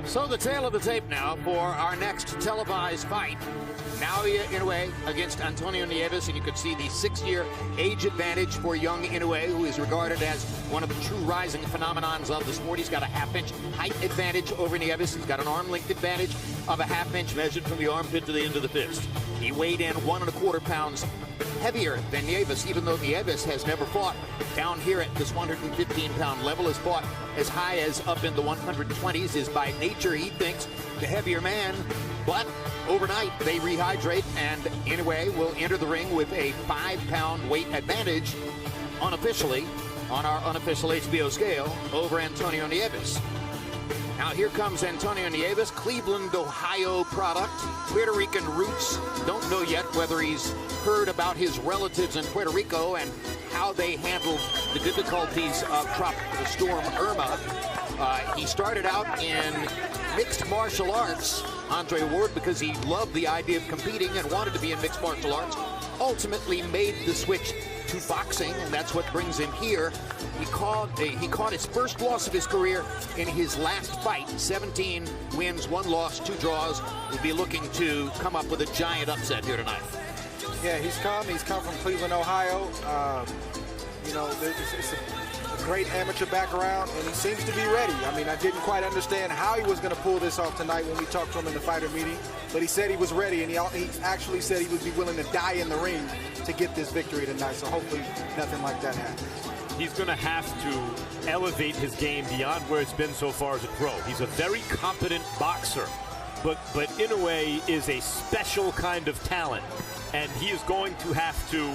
So the tail of the tape now for our next televised fight. Naoya Inoue against Antonio Nieves, and you can see the 6-year age advantage for young Inoue, who is regarded as one of the true rising phenomenons of the sport. He's got a half-inch height advantage over Nieves. He's got an arm length advantage of a half-inch measured from the armpit to the end of the fist. He weighed in 1¼ pounds heavier than Nieves, even though Nieves has never fought down here at this 115-pound level, has fought as high as up in the 120s, is by nature, he thinks, the heavier man. But overnight, they rehydrate, and Inoue will enter the ring with a 5-pound weight advantage unofficially on our unofficial HBO scale over Antonio Nieves. Now here comes Antonio Nieves, Cleveland, Ohio product, Puerto Rican roots. Don't know yet whether he's heard about his relatives in Puerto Rico and how they handled the difficulties of Tropical Storm Irma. He started out in mixed martial arts, Andre Ward, because he loved the idea of competing and wanted to be in mixed martial arts. Ultimately made the switch to boxing, and that's what brings him here. He caught his first loss of his career in his last fight. 17 wins, 1 loss, 2 draws. Will be looking to come up with a giant upset here tonight. Yeah, he's come from Cleveland, Ohio. You know, it's a great amateur background, and he seems to be ready. I mean, I didn't quite understand how he was going to pull this off tonight when we talked to him in the fighter meeting, but he said he was ready, and he actually said he would be willing to die in the ring to get this victory tonight, so hopefully nothing like that happens. He's going to have to elevate his game beyond where it's been so far as a pro. He's a very competent boxer, but Inoue is a special kind of talent, and he is going to have to,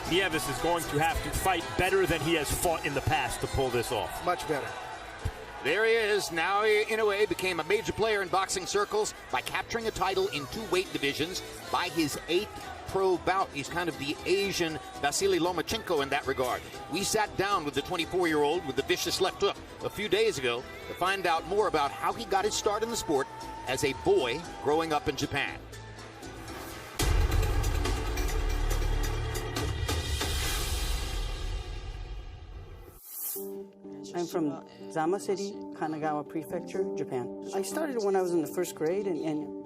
Nieves is going to have to fight better than he has fought in the past to pull this off. Much better. There he is. Now Inoue became a major player in boxing circles by capturing a title in 2 weight divisions by his 8th pro bout. He's kind of the Asian Vasily Lomachenko in that regard. We sat down with the 24-year-old with the vicious left hook a few days ago to find out more about how he got his start in the sport as a boy growing up in Japan. I'm from Zama City, Kanagawa Prefecture, Japan. I started when I was in the 1st grade, and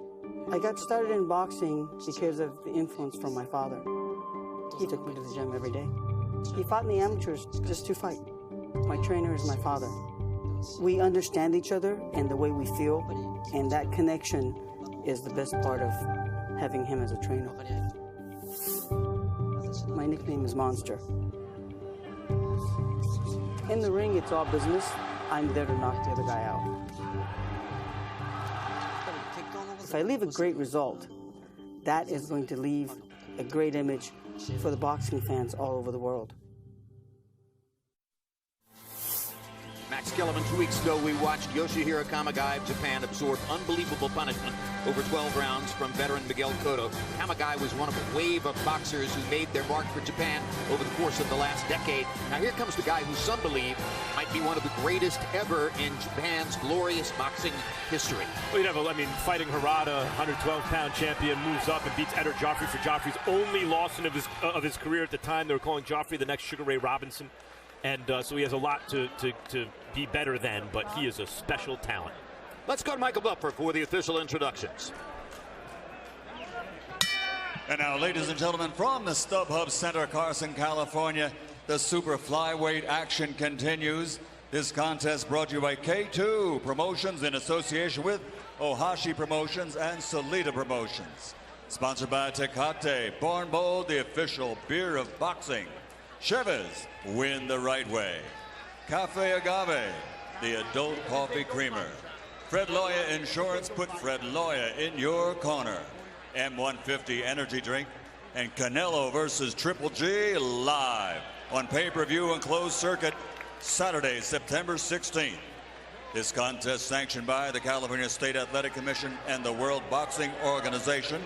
I got started in boxing because of the influence from my father. He took me to the gym every day. He fought in the amateurs just to fight. My trainer is my father. We understand each other and the way we feel, and that connection is the best part of having him as a trainer. My nickname is Monster. In the ring, it's all business. I'm there to knock the other guy out. If I leave a great result, that is going to leave a great image for the boxing fans all over the world. Max Kellerman, 2 weeks ago, we watched Yoshihiro Kamagai of Japan absorb unbelievable punishment over 12 rounds from veteran Miguel Cotto. Kamagai was one of a wave of boxers who made their mark for Japan over the course of the last decade. Now here comes the guy who some believe might be one of the greatest ever in Japan's glorious boxing history. Well, you know, I mean, fighting Harada, 112-pound champion, moves up and beats Eder Joffrey for Joffrey's only loss of his career at the time. They were calling Joffrey the next Sugar Ray Robinson. And so he has a lot to be better than, but he is a special talent. Let's go to Michael Buffer for the official introductions. And now, ladies and gentlemen, from the StubHub Center, Carson, California, the super flyweight action continues. This contest brought to you by K2 Promotions in association with Ohashi Promotions and Solita Promotions. Sponsored by Tecate, Born Bold, the official beer of boxing. Chivas, win the right way. Cafe Agave, the adult coffee creamer. Fred Loya Insurance, put Fred Loya in your corner. M150 energy drink, and Canelo versus Triple G live on pay-per-view and closed circuit Saturday, September 16th. This contest sanctioned by the California State Athletic Commission and the World Boxing Organization.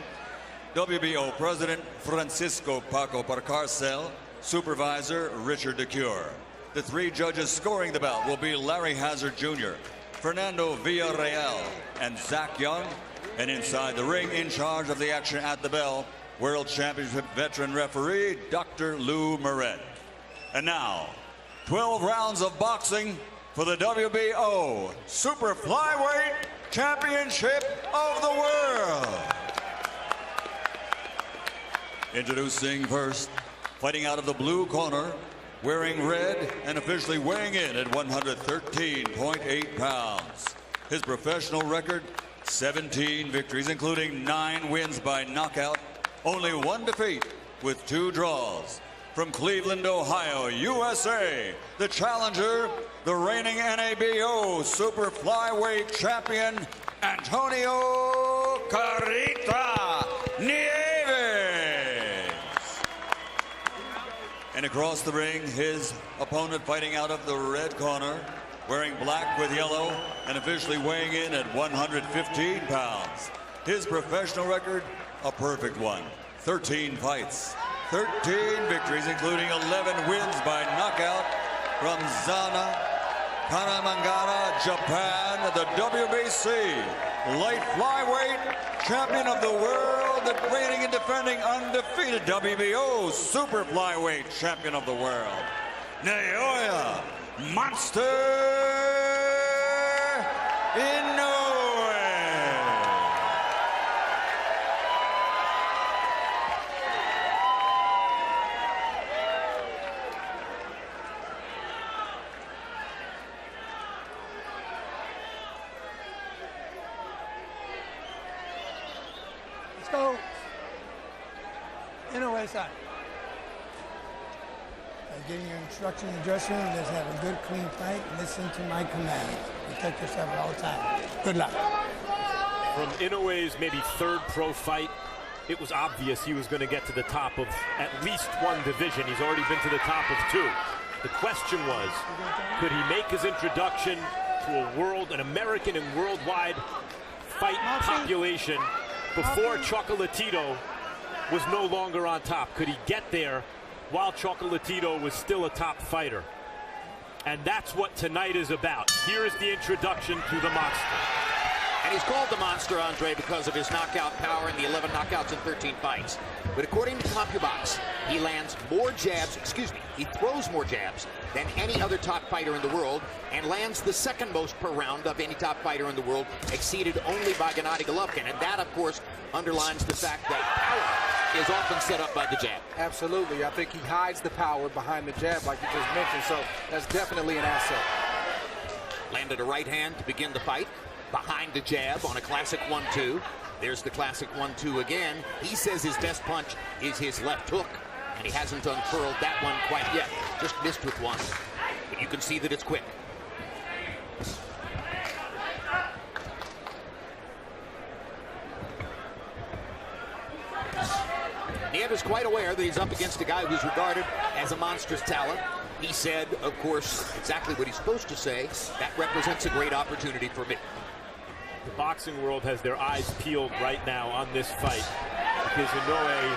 WBO President Francisco Paco Parcarcel, Supervisor Richard DeCure. The 3 judges scoring the bout will be Larry Hazard Jr., Fernando Villarreal, and Zach Young. And inside the ring, in charge of the action at the bell, World Championship veteran referee Dr. Lou Moret. And now, 12 rounds of boxing for the WBO Super Flyweight Championship of the World. Introducing first, fighting out of the blue corner, wearing red and officially weighing in at 113.8 pounds. His professional record, 17 victories, including 9 wins by knockout, only 1 defeat with 2 draws. From Cleveland, Ohio, USA, the challenger, the reigning NABO Super Flyweight Champion, Antonio Carita Nieves. And across the ring, his opponent fighting out of the red corner, wearing black with yellow and officially weighing in at 115 pounds. His professional record, a perfect one. 13 fights, 13 victories, including 11 wins by knockout from Zana, Kanamangara, Japan, the WBC light flyweight champion of the world, the reigning and defending undefeated WBO super flyweight champion of the world, Naoya Monster Inoue. Let's go. Inoue side. Getting your instruction in the dressing room, let's have a good, clean fight. Listen to my commands. Protect yourself at all times. Good luck. From Inoue's maybe 3rd pro fight, it was obvious he was going to get to the top of at least 1 division. He's already been to the top of 2. The question was, could he make his introduction to an American and worldwide fight population before Chocolatito was no longer on top? Could he get there while Chocolatito was still a top fighter? And that's what tonight is about. Here is the introduction to the Monster. And he's called the Monster, Andre, because of his knockout power in the 11 knockouts in 13 fights. But according to CompuBox, he lands more jabs, he throws more jabs than any other top fighter in the world, and lands the 2nd most per round of any top fighter in the world, exceeded only by Gennady Golovkin. And that, of course, underlines the fact that power is often set up by the jab. Absolutely. I think he hides the power behind the jab, like you just mentioned, so that's definitely an asset. Landed a right hand to begin the fight, behind the jab on a classic 1-2. There's the classic 1-2 again. He says his best punch is his left hook, and he hasn't unfurled that one quite yet. Just missed with one. But you can see that it's quick. Nieves is quite aware that he's up against a guy who's regarded as a monstrous talent. He said, of course, exactly what he's supposed to say. That represents a great opportunity for me. The boxing world has their eyes peeled right now on this fight because Inoue,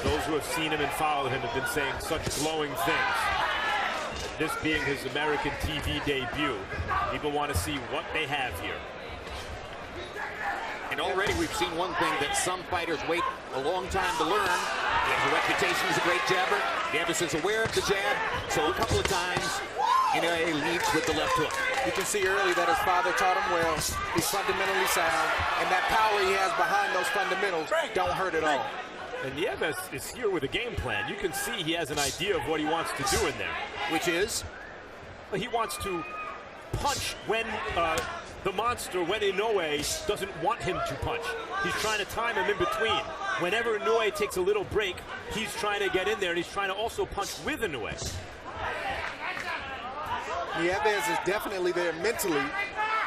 those who have seen him and followed him, have been saying such glowing things. This being his American TV debut, people want to see what they have here. And already we've seen one thing that some fighters wait a long time to learn. He has a reputation as a great jabber. Nieves is aware of the jab, so a couple of times Inoue leads with the left hook. You can see early that his father taught him well. He's fundamentally sound, and that power he has behind those fundamentals don't hurt at all. And Nieves is here with a game plan. You can see he has an idea of what he wants to do in there. Which is? He wants to punch when the Monster, when Inoue doesn't want him to punch. He's trying to time him in between. Whenever Inoue takes a little break, he's trying to get in there, and he's trying to also punch with Inoue. Nieves is definitely there mentally.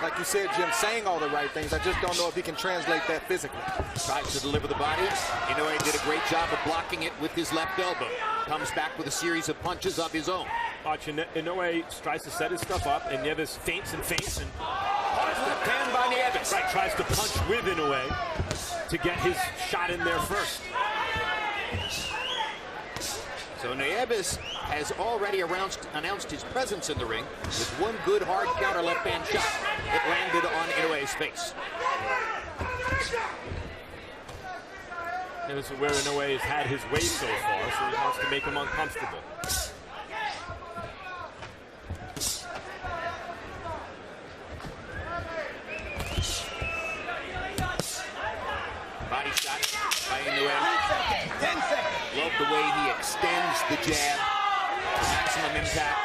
Like you said, Jim, saying all the right things. I just don't know if he can translate that physically. Tries to deliver the body. Inoue did a great job of blocking it with his left elbow. Comes back with a series of punches of his own. Watch, Inoue tries to set his stuff up, and Nieves feints and feints. And Ten by Nieves. Right, tries to punch with Inoue to get his shot in there first. So Nieves has already announced his presence in the ring with one good hard counter left-hand shot that landed on Inoue's face. This is where Inoue has had his way so far, so he wants to make him uncomfortable. jab, maximum impact.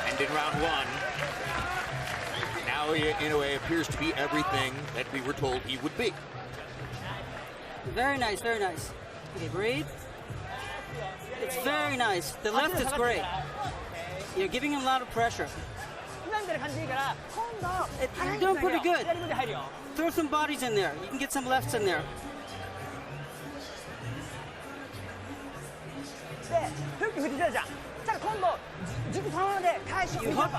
And in round one, Naoya Inoue appears to be everything that we were told he would be. Very nice, very nice. Okay, breathe. It's very nice. The left is great. You're giving him a lot of pressure. You're doing pretty good. Throw some bodies in there. You can get some lefts in there. You hook,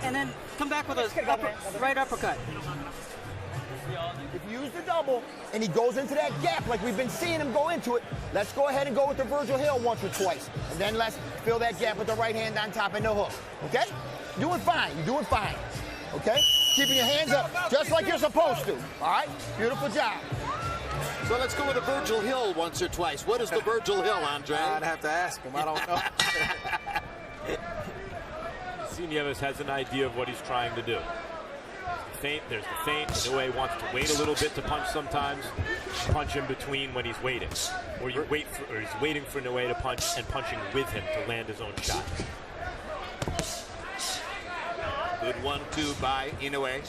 and then come back with a right uppercut. If you use the double and he goes into that gap like we've been seeing him go into it, let's go ahead and go with the Virgil Hill once or twice. And then let's fill that gap with the right hand on top and the hook. Okay? Doing fine. You're doing fine. Okay? Keeping your hands up just like you're supposed to. All right? Beautiful job. So let's go with a Virgil Hill once or twice. What is the Virgil Hill, Andre? I'd have to ask him. I don't know. Nieves has an idea of what he's trying to do. Feint, there's the feint. Inoue wants to wait a little bit to punch sometimes. Punch in between when he's waiting. Or he's waiting for Inoue to punch and punching with him to land his own shot. Good 1-2 by Inoue.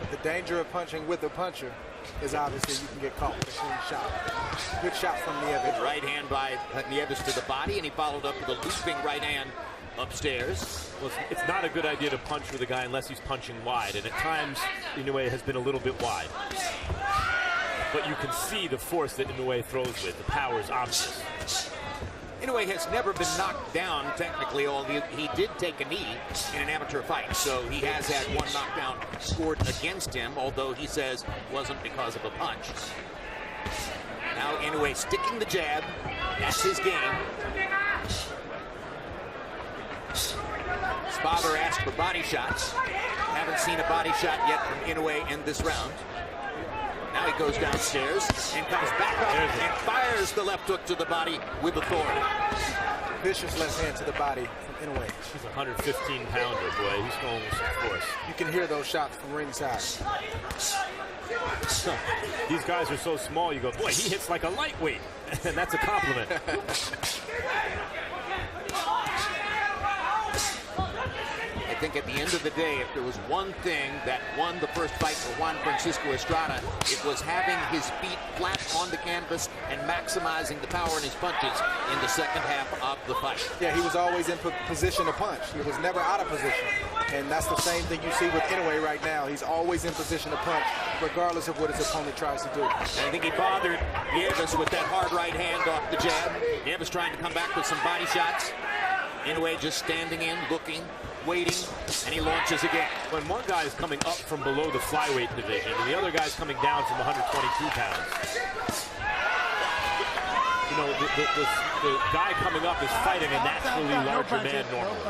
But the danger of punching with a puncher is obviously you can get caught with a clean shot. Good shot from Nieves. Right hand by Nieves to the body, and he followed up with a looping right hand upstairs. Well, it's not a good idea to punch with a guy unless he's punching wide, and at times Inoue has been a little bit wide. But you can see the force that Inoue throws with. The power is obvious. Inoue has never been knocked down, technically, although he did take a knee in an amateur fight, so he has had one knockdown scored against him, although he says it wasn't because of a punch. Now Inoue sticking the jab. That's his game. Father asked for body shots. Haven't seen a body shot yet from Inoue in this round. Now he goes downstairs and comes back up and fires the left hook to the body with authority. Vicious left hand to the body from Inoue. He's a 115-pounder, boy. He's going with some force. You can hear those shots from ringside. These guys are so small, you go, boy, he hits like a lightweight. And that's a compliment. I think at the end of the day, if there was one thing that won the first fight for Juan Francisco Estrada, it was having his feet flat on the canvas and maximizing the power in his punches in the second half of the fight. Yeah, he was always in position to punch. He was never out of position. And that's the same thing you see with Inoue right now. He's always in position to punch, regardless of what his opponent tries to do. And I think he bothered Nieves with that hard right hand off the jab. Nieves trying to come back with some body shots. Inoue just standing in, looking, waiting, and he launches again. When one guy is coming up from below the flyweight division and the other guy is coming down from 122 pounds, you know, the guy coming up is fighting a naturally larger man normally.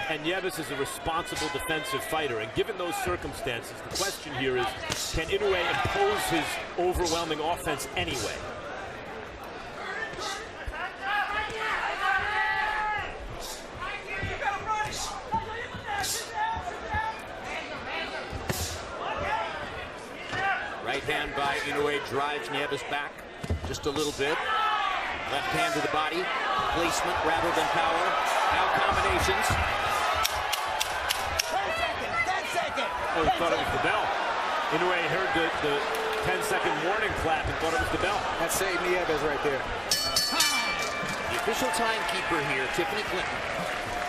And Nieves is a responsible defensive fighter, and given those circumstances, the question here is, can Inoue impose his overwhelming offense anyway? Right hand by Inoue drives Nieves back just a little bit. Left hand to the body. Placement rather than power. Now combinations. 10 seconds. Oh, he thought it was the bell. Inoue heard the 10-second warning clap and thought it was the bell. That saved Nieves right there. The official timekeeper here, Tiffany Clinton,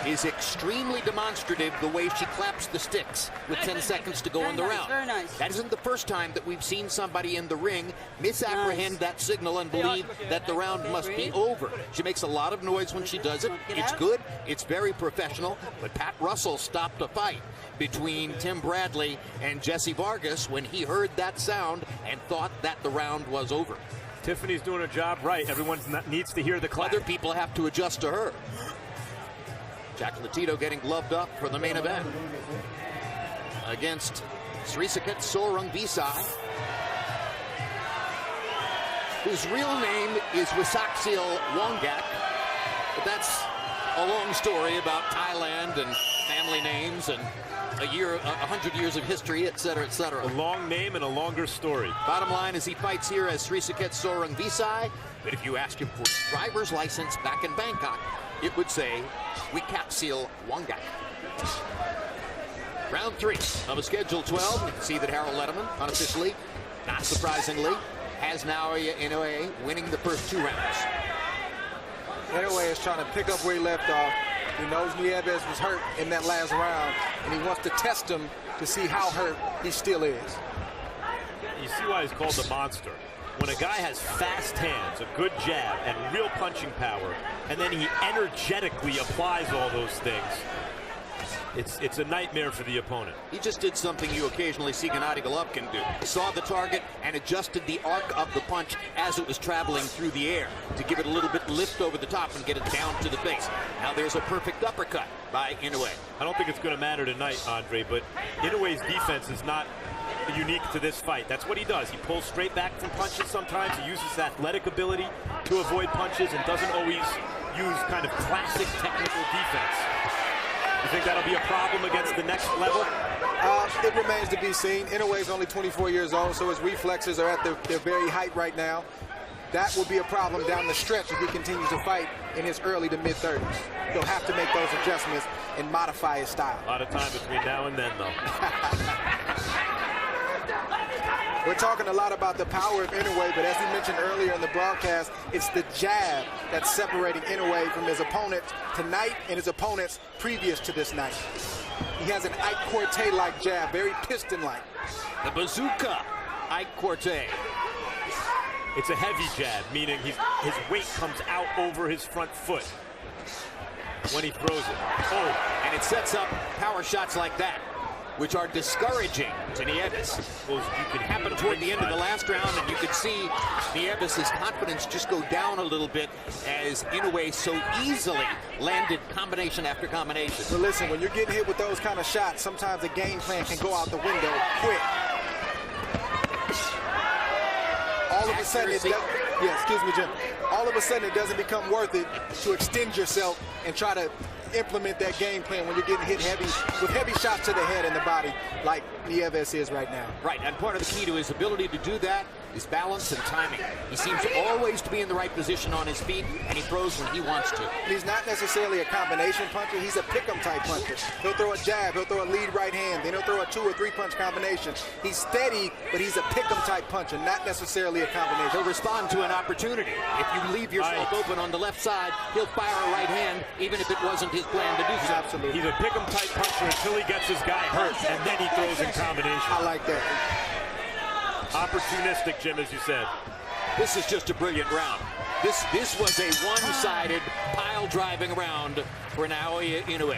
is extremely demonstrative the way she claps the sticks with 10 seconds to go in the round. Very nice. That isn't the first time that we've seen somebody in the ring misapprehend that signal and believe that the round must be over. She makes a lot of noise when she does it. It's good. It's very professional. But Pat Russell stopped a fight between Tim Bradley and Jesse Vargas when he heard that sound and thought that the round was over. Tiffany's doing her job right. Everyone needs to hear the clap. Other people have to adjust to her. Jack Latito getting gloved up for the main event against Srisaket Sorungbisai, whose real name is Wisaksiel Wongak, but that's a long story about Thailand and family names, and 100 years of history, etc., etc. A long name and a longer story. Bottom line is he fights here as Srisaket Sorang Visai, but if you ask him for his driver's license back in Bangkok, it would say Wikapsil Wangak. Round 3 of a schedule 12. You can see that Harold Letterman, unofficially, not surprisingly, has Naoya Inoue winning the first 2 rounds. Inoue is trying to pick up where he left off. He knows Nieves was hurt in that last round, and he wants to test him to see how hurt he still is. You see why he's called the monster. When a guy has fast hands, a good jab, and real punching power, and then he energetically applies all those things, it's a nightmare for the opponent. He just did something you occasionally see Gennady Golovkin do. He saw the target and adjusted the arc of the punch as it was traveling through the air to give it a little bit lift over the top and get it down to the face. Now there's a perfect uppercut by Inoue. I don't think it's going to matter tonight, Andre, but Inoue's defense is not unique to this fight. That's what he does. He pulls straight back from punches sometimes. He uses athletic ability to avoid punches and doesn't always use kind of classic technical defense. You think that'll be a problem against the next level? It remains to be seen. Inoue is only 24 years old, so his reflexes are at their very height right now. That will be a problem down the stretch if he continues to fight in his early to mid-30s. He'll have to make those adjustments and modify his style. A lot of time between now and then, though. We're talking a lot about the power of Inoue, but as we mentioned earlier in the broadcast, it's the jab that's separating Inoue from his opponent tonight and his opponents previous to this night. He has an Ike Quartet-like jab, very piston-like. The bazooka, Ike Quartet. It's a heavy jab, meaning his weight comes out over his front foot when he throws it. Oh, and it sets up power shots like that, which are discouraging to Nieves. Well, you can Happened toward the end of the last round, and you could see Nieves' confidence just go down a little bit as Inoue so easily landed combination after combination. But listen, when you're getting hit with those kind of shots, sometimes the game plan can go out the window quick. All of a sudden, excuse me, Jim. All of a sudden, it doesn't become worth it to extend yourself and try to implement that game plan when you're getting hit heavy with heavy shots to the head and the body like Nieves is right now. Right, and part of the key to his ability to do that is balance and timing. He seems always to be in the right position on his feet, and he throws when he wants to. He's not necessarily a combination puncher. He's a pick-em type puncher. He'll throw a jab, he'll throw a lead right hand, then he'll throw a 2 or 3 punch combination. He's steady, but he's a pick-em type puncher, not necessarily a combination. He'll respond to an opportunity. If you leave yourself open on the left side, he'll fire a right hand, even if it wasn't his plan to do so. Absolutely. He's a pick-em type puncher until he gets his guy hurt, and then he throws in combination. I like that. Opportunistic, Jim, as you said. This is just a brilliant round. This was a one-sided pile-driving round for Naoya Inoue.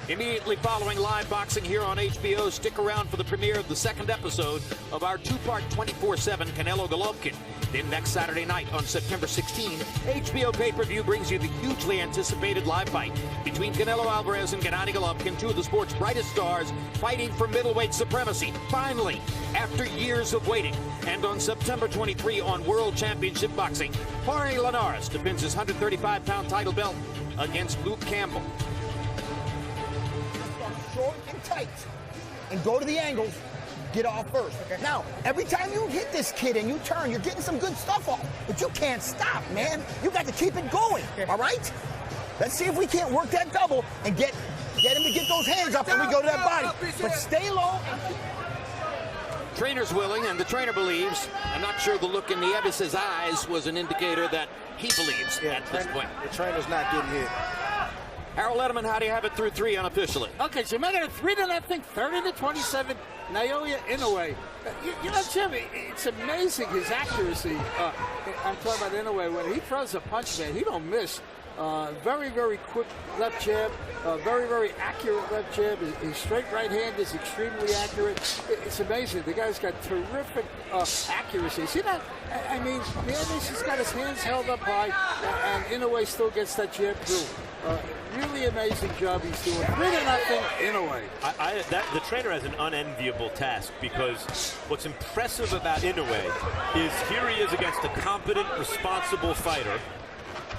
Immediately following live boxing here on HBO, stick around for the premiere of the second episode of our 2-part 24/7 Canelo Golovkin. Then next Saturday night on September 16, HBO pay-per-view brings you the hugely anticipated live fight between Canelo Alvarez and Gennady Golovkin, 2 of the sport's brightest stars, fighting for middleweight supremacy. Finally, after years of waiting. And on September 23 on World Championship Boxing, Jorge Linares defends his 135-pound title belt against Luke Campbell. Short and tight, and go to the angles, get off first. Okay. Now, every time you hit this kid and you turn, you're getting some good stuff off, but you can't stop, man. You got to keep it going, all right? Let's see if we can't work that double and get him to get those hands up and we go to that body. But stay low. Trainer's willing, and the trainer believes. I'm not sure the look in Nieves' eyes was an indicator that he believes at this point. The trainer's not getting hit. Harold Letterman, how do you have it through 3 unofficially? Okay, so making it 3-0, 30-27, Naoya Inoue. You know, Jim, it's amazing his accuracy. I'm talking about Inoue. When he throws a punch, man, he don't miss. Very, very quick left jab. Very, very accurate left jab. His straight right hand is extremely accurate. It's amazing. The guy's got terrific accuracy. See that? I mean, Nieves has got his hands held up high, and Inoue still gets that jab through. Really amazing job he's doing. 3-0 Inoue. The trainer has an unenviable task, because what's impressive about Inoue is here he is against a competent, responsible fighter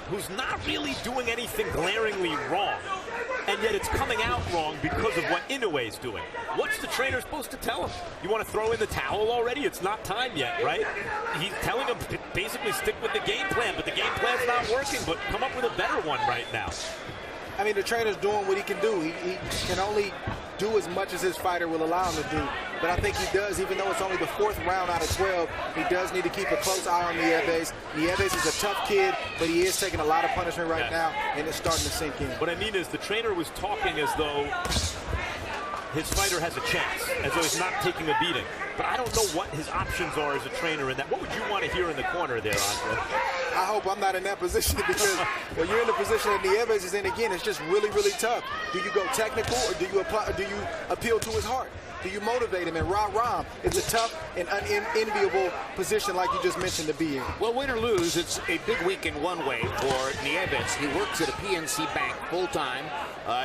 who's not really doing anything glaringly wrong. and yet it's coming out wrong because of what Inoue's doing. What's the trainer supposed to tell him? You want to throw in the towel already? It's not time yet, right? He's telling him to basically stick with the game plan, but the game plan's not working, but come up with a better one right now. I mean, the trainer's doing what he can do. He can only do as much as his fighter will allow him to do. But I think he does, even though it's only the 4th round out of 12, he does need to keep a close eye on Nieves. Nieves is a tough kid, but he is taking a lot of punishment right now, and it's starting to sink in. What I mean is the trainer was talking as though his fighter has a chance, as though he's not taking a beating. But I don't know what his options are as a trainer in that. What would you want to hear in the corner there, Andre? I hope I'm not in that position because when you're in the position that Nieves is in, again, it's just really, really tough. Do you go technical or do you appeal to his heart? Do you motivate him and rah-rah him? It's a tough and unenviable position like you just mentioned to be in. Well, win or lose, it's a big week in one way for Nieves. He works at a PNC bank full-time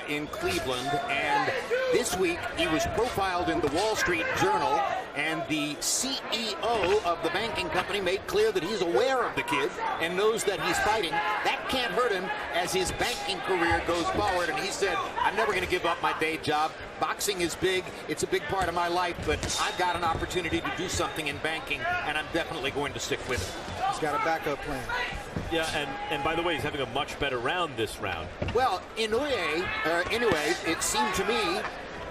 in Cleveland, and this week he was profiled in the Wall Street Journal, and the CEO of the banking company made clear that he's aware of the kid and knows that he's fighting. That can't hurt him as his banking career goes forward, and he said, I'm never going to give up my day job. Boxing is big. It's a big part of my life, but I've got an opportunity to do something in banking, and I'm definitely going to stick with it. He's got a backup plan. Yeah, and by the way, he's having a much better round this round. Well, Inoue, it seemed to me,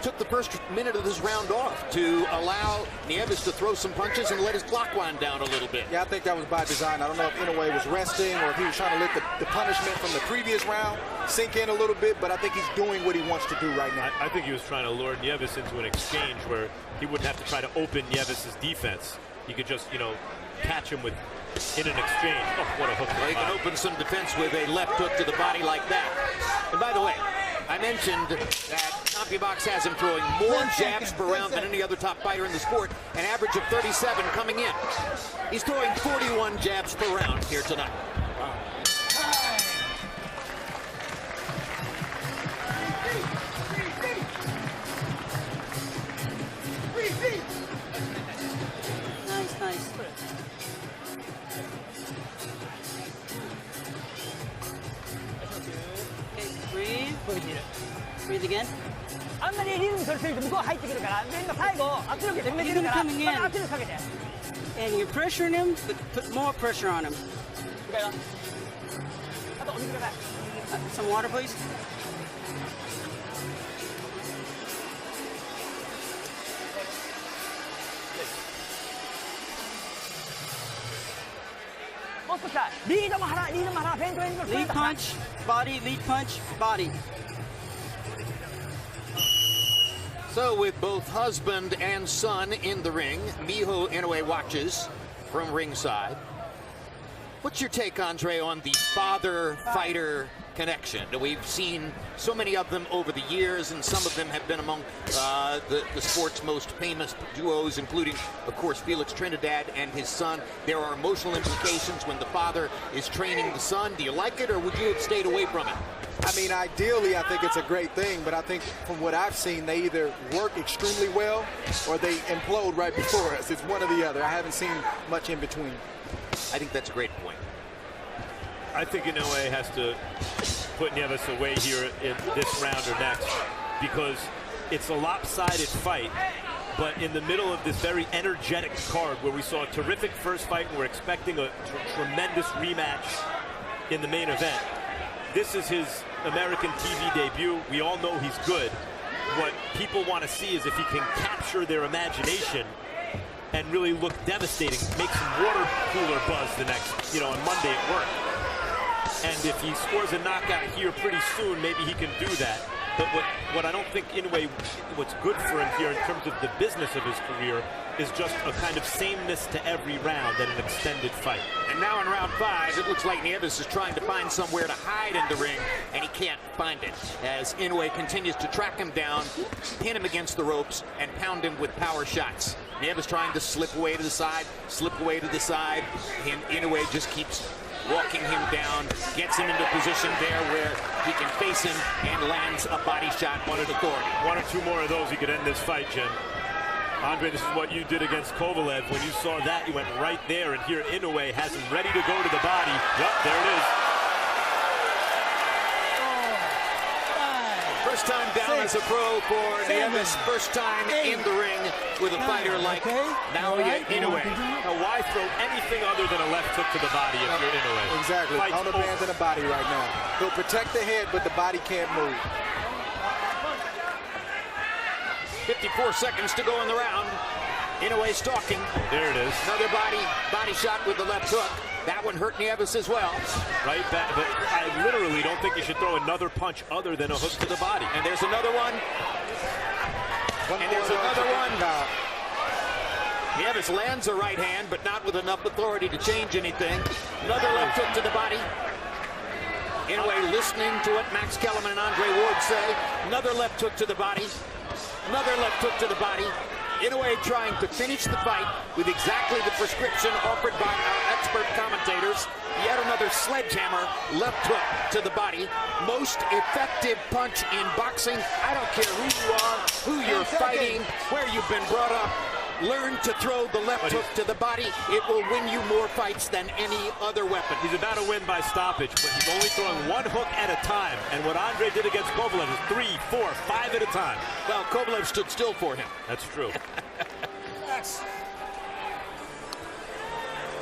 took the first minute of this round off to allow Nieves to throw some punches and let his clock wind down a little bit. Yeah, I think that was by design. I don't know if Inoue was resting or if he was trying to let the punishment from the previous round sink in a little bit, but I think he's doing what he wants to do right now. I think he was trying to lure Nieves into an exchange where he wouldn't have to try to open Nieves' defense. He could just, catch him in an exchange. Oh, what a hook. Well, he can open some defense with a left hook to the body like that. And by the way, I mentioned that CompuBox has him throwing more jabs per round than any other top fighter in the sport, an average of 37 coming in. He's throwing 41 jabs per round here tonight. Wow. Nice. Okay, breathe. Breathe again. あんまりリズム取りすぎて向こう入ってくるから全部最後圧力で止めてるからまた圧力かけて And you're pressuring him, but put more pressure on him. あとお水ください Some water, please. Lead punch, body, lead punch, body. So with both husband and son in the ring, Miho Inoue watches from ringside. What's your take, Andre, on the father-fighter connection? We've seen so many of them over the years, and some of them have been among the sport's most famous duos, including, of course, Felix Trinidad and his son. There are emotional implications when the father is training the son. Do you like it, or would you have stayed away from it? I mean, ideally, I think it's a great thing, but I think from what I've seen, they either work extremely well or they implode right before us. It's one or the other. I haven't seen much in between. I think that's a great point. I think Inoue has to put Nieves away here in this round or next because it's a lopsided fight, but in the middle of this very energetic card where we saw a terrific first fight and we're expecting a tremendous rematch in the main event. This is his American TV debut. We all know he's good. What people want to see is if he can capture their imagination and really look devastating, make some water cooler buzz the next, on Monday at work. And if he scores a knockout here pretty soon, maybe he can do that. But what I don't think Inoue, what's good for him here in terms of the business of his career is just a kind of sameness to every round and an extended fight. And now in round 5, it looks like Nieves is trying to find somewhere to hide in the ring, and he can't find it. As Inoue continues to track him down, pin him against the ropes, and pound him with power shots. Nieves trying to slip away to the side, and Inoue just keeps walking him down, gets him into a position there where he can face him and lands a body shot on authority. One or two more of those, he could end this fight, Jim. Andre, this is what you did against Kovalev. When you saw that, you went right there, and here Inoue has him ready to go to the body. Yep, there it is. as a pro for Nieves, first time in the ring with a fighter like Naoya Inoue. Now, why throw anything other than a left hook to the body if you're Inoue? Exactly. On the bands in the body right now. He'll protect the head, but the body can't move. 54 seconds to go in the round. Inoue stalking. There it is. Another body shot with the left hook. That one hurt Nieves as well. Right back, but I literally don't think you should throw another punch other than a hook to the body. And there's another one. And there's another one. Nieves lands a right hand, but not with enough authority to change anything. Another left hook to the body. Inoue listening to what Max Kellerman and Andre Ward say. Another left hook to the body. Another left hook to the body. Inoue trying to finish the fight with exactly the prescription offered by our expert commentators. Yet another sledgehammer left hook to the body. Most effective punch in boxing. I don't care who you are, who you're fighting, where you've been brought up. Learn to throw the left hook to the body. It will win you more fights than any other weapon. He's about to win by stoppage, but he's only throwing one hook at a time. And what Andre did against Kovalev is 3, 4, 5 at a time. Well, Kovalev stood still for him. That's true.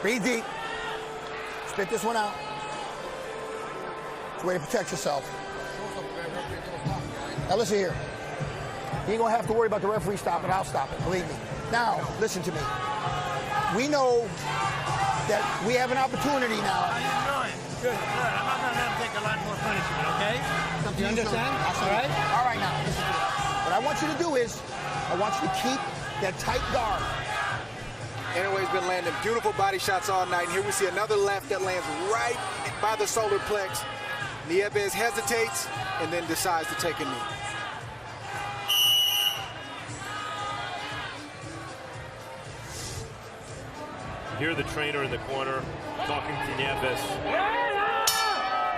Breathe deep. Spit this one out. It's a way to protect yourself. Now listen here. You ain't gonna have to worry about the referee stopping. I'll stop it, believe me. Now, listen to me. We know that we have an opportunity now. Good. I'm not going to let him take a lot more punishment, okay? You understand? All right? All right, now, listen to this. What I want you to do is, I want you to keep that tight guard. Inoue's been landing beautiful body shots all night. And here we see another left that lands right by the solar plex. Nieves hesitates and then decides to take a knee. Hear the trainer in the corner talking to Nieves.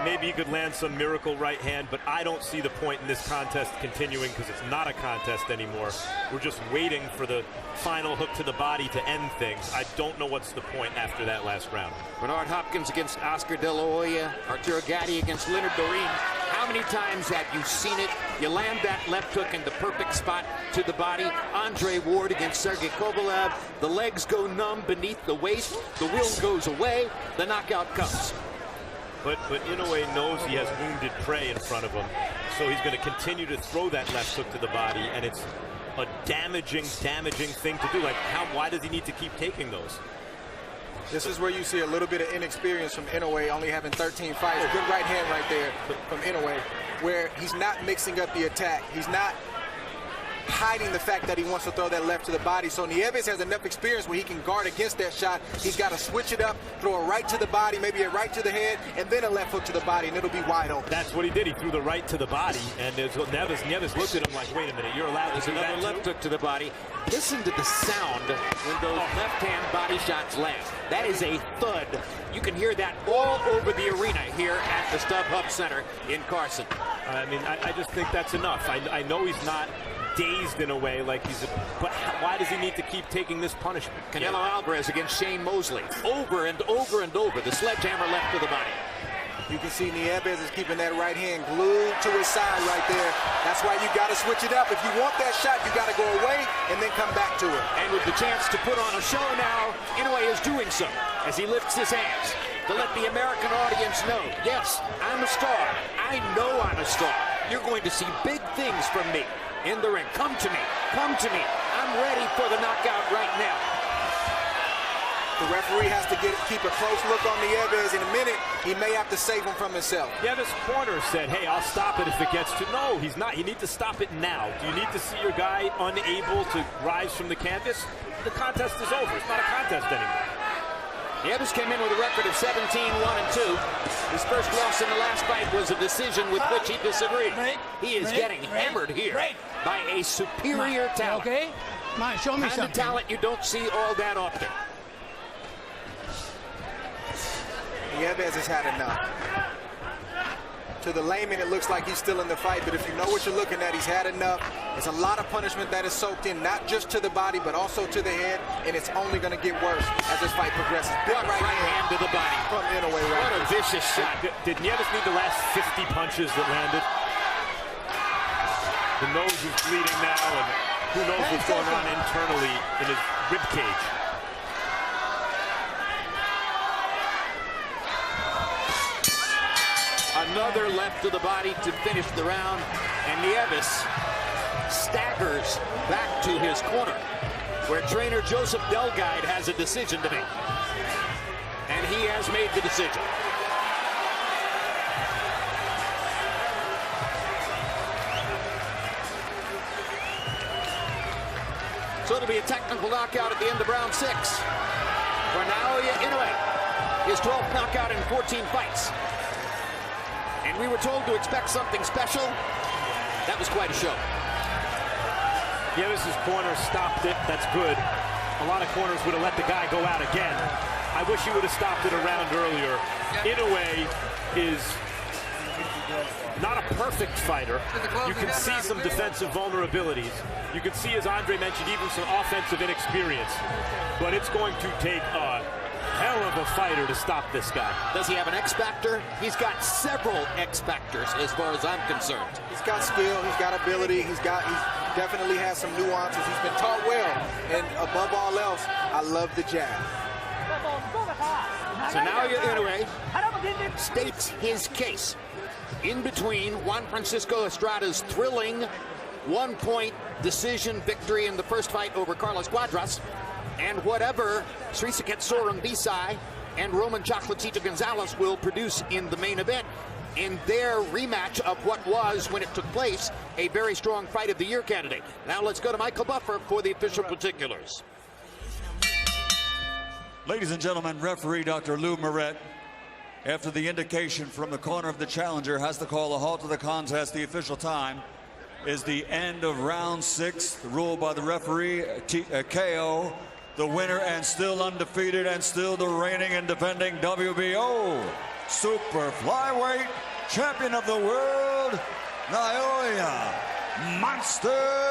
Maybe he could land some miracle right hand, but I don't see the point in this contest continuing because it's not a contest anymore. We're just waiting for the final hook to the body to end things. I don't know what's the point after that last round. Bernard Hopkins against Oscar De La Hoya. Arturo Gatti against Leonard Dorin. How many times have you seen it? You land that left hook in the perfect spot to the body. Andre Ward against Sergey Kovalev. The legs go numb beneath the waist. The will goes away. The knockout comes. But Inoue knows he has wounded prey in front of him, so he's going to continue to throw that left hook to the body, and it's a damaging thing to do. Like, why does he need to keep taking those? This is where you see a little bit of inexperience from Inoue, only having 13 fights. Good right hand right there from Inoue, where he's not mixing up the attack. He's not hiding the fact that he wants to throw that left to the body. So Nieves has enough experience where he can guard against that shot. He's got to switch it up, throw a right to the body, maybe a right to the head, and then a left hook to the body, and it'll be wide open. That's what he did. He threw the right to the body, and Nieves looked at him like, wait a minute, you're allowed to do that another left hook to the body. Listen to the sound when those left-hand body shots land. That is a thud. You can hear that all over the arena here at the StubHub Center in Carson. I mean, I just think that's enough. I know he's not dazed in a way like but why does he need to keep taking this punishment? Canelo Alvarez against Shane Mosley. Over and over and over. The sledgehammer left to the body. You can see Nieves is keeping that right hand glued to his side right there. That's why you got to switch it up. If you want that shot, you got to go away and then come back to it. And with the chance to put on a show now, Inoue is doing so as he lifts his hands to let the American audience know, yes, I'm a star. I know I'm a star. You're going to see big things from me in the ring. Come to me. Come to me. I'm ready for the knockout right now. The referee has to keep a close look on Nieves. In a minute, he may have to save him from himself. Nieves' corner said, hey, I'll stop it if it gets to... No, he's not. You need to stop it now. Do you need to see your guy unable to rise from the canvas? The contest is over. It's not a contest anymore. Nieves came in with a record of 17-1-2. His first loss in the last fight was a decision with which he disagreed. He is getting hammered here by a superior talent. Okay? Come on, show me something. Kind of talent you don't see all that often. Nieves has had enough. To the layman, it looks like he's still in the fight, but if you know what you're looking at, he's had enough. There's a lot of punishment that is soaked in, not just to the body, but also to the head, and it's only going to get worse as this fight progresses. Big right hand to the body from Inoue. What a vicious shot. Did Nieves need the last 50 punches that landed? The nose is bleeding now, and who knows what's going on internally in his rib cage. Another left to the body to finish the round, and Nieves staggers back to his corner, where trainer Joseph Delguide has a decision to make. And he has made the decision. So it'll be a technical knockout at the end of round 6 for Naoya Inoue, his 12th knockout in 14 fights. And we were told to expect something special. That was quite a show. Nieves' corner stopped it. That's good. A lot of corners would have let the guy go out again. I wish he would have stopped it a round earlier. Inoue is not a perfect fighter. You can see some defensive vulnerabilities. You can see, as Andre mentioned, even some offensive inexperience. But it's going to take a hell of a fighter to stop this guy. Does he have an X factor? He's got several X factors as far as I'm concerned. He's got skill, he's got ability, he definitely has some nuances. He's been taught well, and above all else, I love the jab. So Naoya Inoue states his case in between Juan Francisco Estrada's thrilling one-point decision victory in the first fight over Carlos Cuadras, and whatever Srisaket Sorum Bisai and Roman Chocolatito Gonzalez will produce in the main event in their rematch of what was, when it took place, a very strong Fight of the Year candidate. Now let's go to Michael Buffer for the official particulars. Ladies and gentlemen, referee Dr. Lou Moret, after the indication from the corner of the challenger, has to call a halt to the contest. The official time is the end of round 6, ruled by the referee, KO. The winner and still undefeated and still the reigning and defending WBO super flyweight champion of the world, Naoya Monster